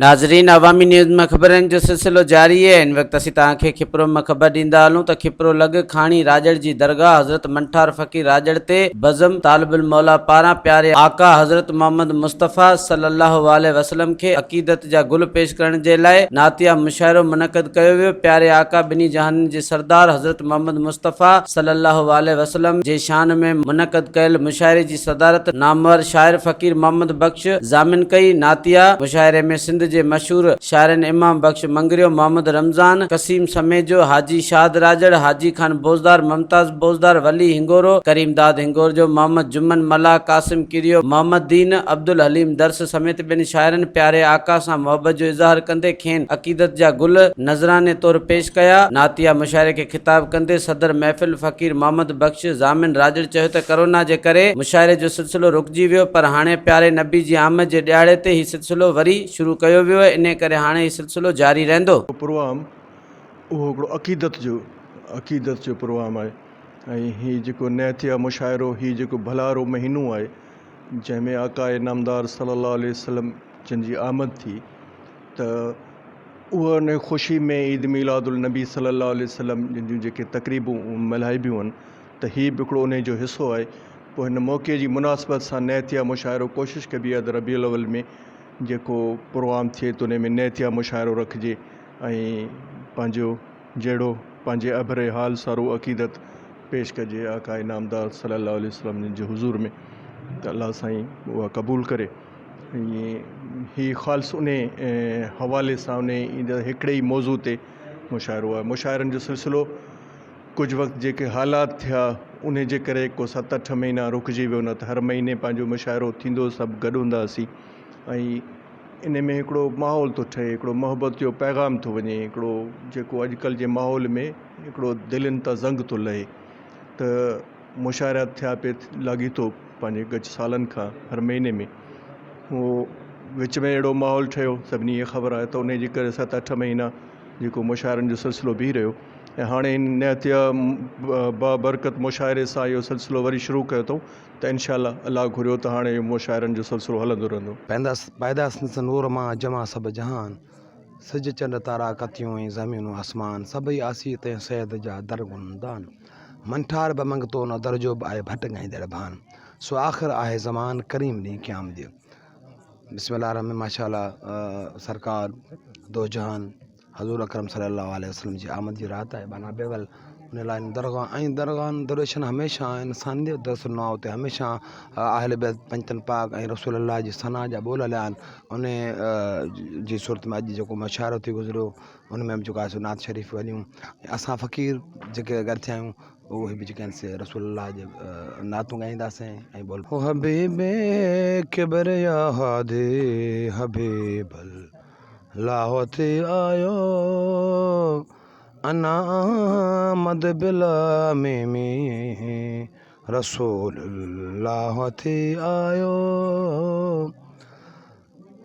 नाज़रीन, अवामी न्यूज़ में ख़बरनि जो सिलसिलो जारी है। इन वक्त असीं तव्हांखे खिपरो में ख़बर ॾींदा हलूं त खिपरो लॻ खाणी राजड़ जी दरगाह हज़रत मंठार फ़कीर राजड़ ते बज़म तालिबुल मौला पारां प्यारे आका हज़रत मोहम्मद मुस्तफ़ा सल्लल्लाहु अलैहि वसल्लम खे अक़ीदत जा गुल पेश करण जे लाइ नातिया मुशाइरो मुनक़द कयो वियो। प्यारे आका ॿिन्ही जहाननि जे सरदार हज़रत मोहम्मद मुस्तफ़ा सल्लल्लाहु अलैहि वसल्लम जे शान में मुनक़द कयल मुशाइरे जी सदारत नामवर शाइर फ़कीर मोहम्मद बख्श ज़ामिन कई। नातिया मुशाइरे में सिंध जे मशहूर शाइरनि इमाम बख्श मंगरियो, मोहम्मद रमज़ान, कसीम समेजो, हाजी शाद राजड़, हाजी खान बोजदार, मुमताज बोजदार, वली हिंगोरो, करीम दाद हिंगोरजो, मोहम्मद जुम्मन मल्ला, कासिम किरियो, मोहम्मद दीन, अब्दुल हलीम दर्स समेत ॿिनि शाइरनि प्यारे आका सां मोहब्बत जो इज़हार कंदे खेनि अक़ीदत जा गुल नज़राने तौर पेश कया। नातिया मुशाइरे खे ख़िताब कंदे सदर महफ़िल फ़कीर मोहम्मद बख्श ज़ामिन राजड़ चयो त कोरोना जे करे मुशाइरे जो सिलसिलो रुकिजी वियो, पर हाणे प्यारे नबी जी आमद जे ॾियारे ते हीउ सिलसिलो वरी शुरू कयो वियो आहे। इन करे हाणे हीउ सिलसिलो जारी रहंदो। प्रोग्राम उहो हिकिड़ो अक़ीदत जो प्रोग्राम आहे ऐं हीउ जेको नैतिया मुशाइरो, हीउ जेको भलारो महीनो आहे जंहिंमें आका नामदार सल्लल्लाहु अलैहि वसल्लम जिन जी आमद थी, त उहा उन ख़ुशी में ईद मीलादुल नबी सल्लल्लाहु अलैहि वसल्लम जिन जूं जेके तक़रीबूं मल्हाइबियूं आहिनि, त हीउ बि हिकिड़ो उन जो हिसो आहे। पोइ हिन मौक़े जी मुनासिबत सां नैतिया मुशाइरो कोशिशि कबी आहे त रबीउल अव्वल में जेको प्रोग्राम थिए त उन में नैतिया मुशाइरो रखिजे ऐं पंहिंजो जहिड़ो पंहिंजे अबरे हाल सारो अक़ीदत पेश कजे आका नामदार सल्लल्लाहु अलैहि वसल्लम जे हुज़ूर में, त अल्लाह साईं उहा क़बूल करे। हीउ ख़ालि उन हवाले सां उन हिकिड़े ई मौज़ू ते मुशाइरो आहे। मुशाइरनि जो सिलसिलो कुझु वक़्तु जेके हालात थिया उन जे करे को 7-8 महीना रुकिजी वियो, न त हर महीने पंहिंजो मुशाइरो थींदो, सभु गॾु हूंदासीं ऐं इन में हिकिड़ो माहौल थो ठहे, हिकिड़ो मोहबत जो पैगाम थो वञे, हिकिड़ो जेको अॼुकल्ह जे माहौल में हिकिड़ो दिलनि तां ज़ंग थो लहे। त मुशाइरा थिया पिए लाॻीतो पंहिंजे कुझु सालनि खां हर महीने में, उहो विच में अहिड़ो माहौल ठहियो, सभिनी खे ख़बर आहे, त उन जे करे 7-8 महीना जेको मुशाइरनि जो सिलसिलो बीह रहियो। ऐं हाणे नैतिया बाबरकत मुशाइरे सां इहो सिलसिलो वरी शुरू कयो अथऊं, त इनशाअल्लाह अलाह घुरियो त हाणे इहो मुशाइरनि जो सिलसिलो हलंदो रहंदो। पैदास नूर मां जमा सभु जहान, सिज चंड तारा कतियूं ऐं ज़मीनूं आसमान, सभई आसी ते सैद जा दरगुनदान, मंठार बि मंगतो न दर्जो बि आहे भट ॻाईंदड़ भान, सो आख़िर आहे ज़मान करीम ॾींहुं क़याम जे। बिस्मिल्लाह रहमान माशाअल्लाह, सरकार दो जहान हज़ूर अकरम सल्लल्लाहु अलैहि वसल्लम जी आमद जी रात आहे, बाना बेवल उन लाइ दरगाह ऐं दरगाह दर्शन हमेशह इंसानियत दर्शन न उते हमेशह अहले बैत पंजतन पाक ऐं रसूल अल्लाह जी सना जा ॿोल हलिया आहिनि। उन जी सूरत में अॼु जेको मुशाइरो थी गुज़रियो उन में बि जेको आहे नात शरीफ़ वञूं, असां फ़क़ीर जेके गॾु थिया आहियूं उहे बि जेके आहिनि रसूल अल्लाह जे नातूं ॻाईंदासीं ऐं बोल हबीबे किबरिया हादे हबीब लाहौते आयो अना मद बिला में रसूल लाहौते आयो,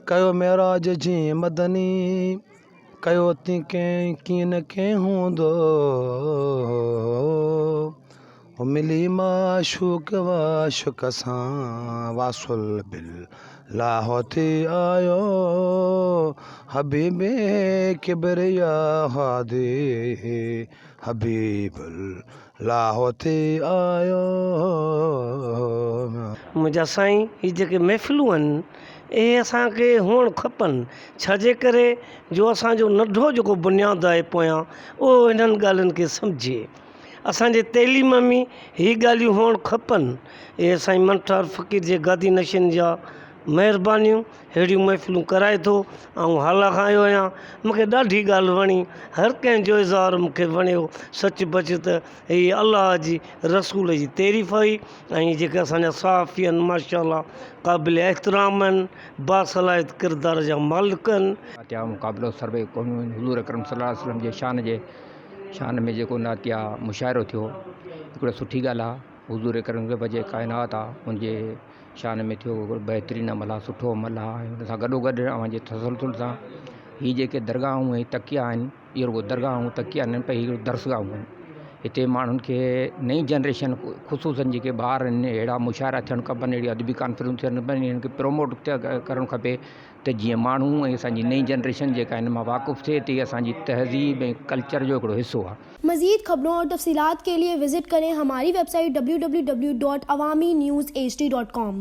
कयो मेराज जी मदनी कयो ती कंहिं न कंहिं हूंदो, मिली माशूक वाशुक सां वासुल बिल लाहौते आयो, हबीबे किबरिया हादे हबीब लाहौते आयो। मुंहिंजा साईं, हीअ जेके महफ़िलूं आहिनि इहे असांखे हुअणु खपनि, छाजे करे जो असांजो नंढो जेको बुनियादु आहे पोयां उहो हिननि ॻाल्हियुनि खे सम्झे। असांजे तइलीम में हीअ ॻाल्हियूं हुअणु खपनि। इहे साईं मंठार फ़क़ीर जे गादी नशीन जा महिरबानियूं, अहिड़ियूं महफ़िलूं कराए थो ऐं हाला खां आयो आहियां। मूंखे ॾाढी ॻाल्हि वणी, हर कंहिंजो इज़हार मूंखे वणियो। सच बच त हीअ अलाह जी रसूल जी तारीफ़ हुई ऐं जेके असांजा सहाफ़ी आहिनि माशाअल्लाह क़ाबिल एहतराम आहिनि, बासलाहियत किरदार जा मालिक आहिनि। नातिया मुक़ाबिलो सर्वे क़ौमी हुज़ूर अकरम सल्लल्लाहु अलैहि वसल्लम जे शान में जेको नातिया मुशाइरो थियो, हिकिड़ो सुठी ॻाल्हि आहे। हुज़ूर अकरम जे काइनात आहे उनजे शान में थियो, बहितरीनु अमल आहे, सुठो अमल आहे। हुन सां गॾोगॾु अव्हांजे तसलसल सां हीअ जेके दरगाहूं ऐं तकिया आहिनि, इहे रुगो दरगाहूं तकिया आहिनि, पर हीअ दर्सगाहूं आहिनि। हिते माण्हुनि खे नई जनरेशन ख़ुशूसन जेके ॿार आहिनि अहिड़ा मुशाइरा थियणु खपनि, अहिड़ी अदबी कॉन्फ्रेंस थियणु खपनि, हिननि खे प्रमोट करणु खपे त जीअं माण्हू ऐं असांजी नई जनरेशन जेका हिन मां वाक़ुफ़ु थिए थी, असांजी तहज़ीब ऐं कल्चर जो हिकिड़ो हिसो आहे। मज़ीद खबरों और तफसीलात के लिए विजिट करें हमारी वेबसाइट www.awamiNewsHD.com।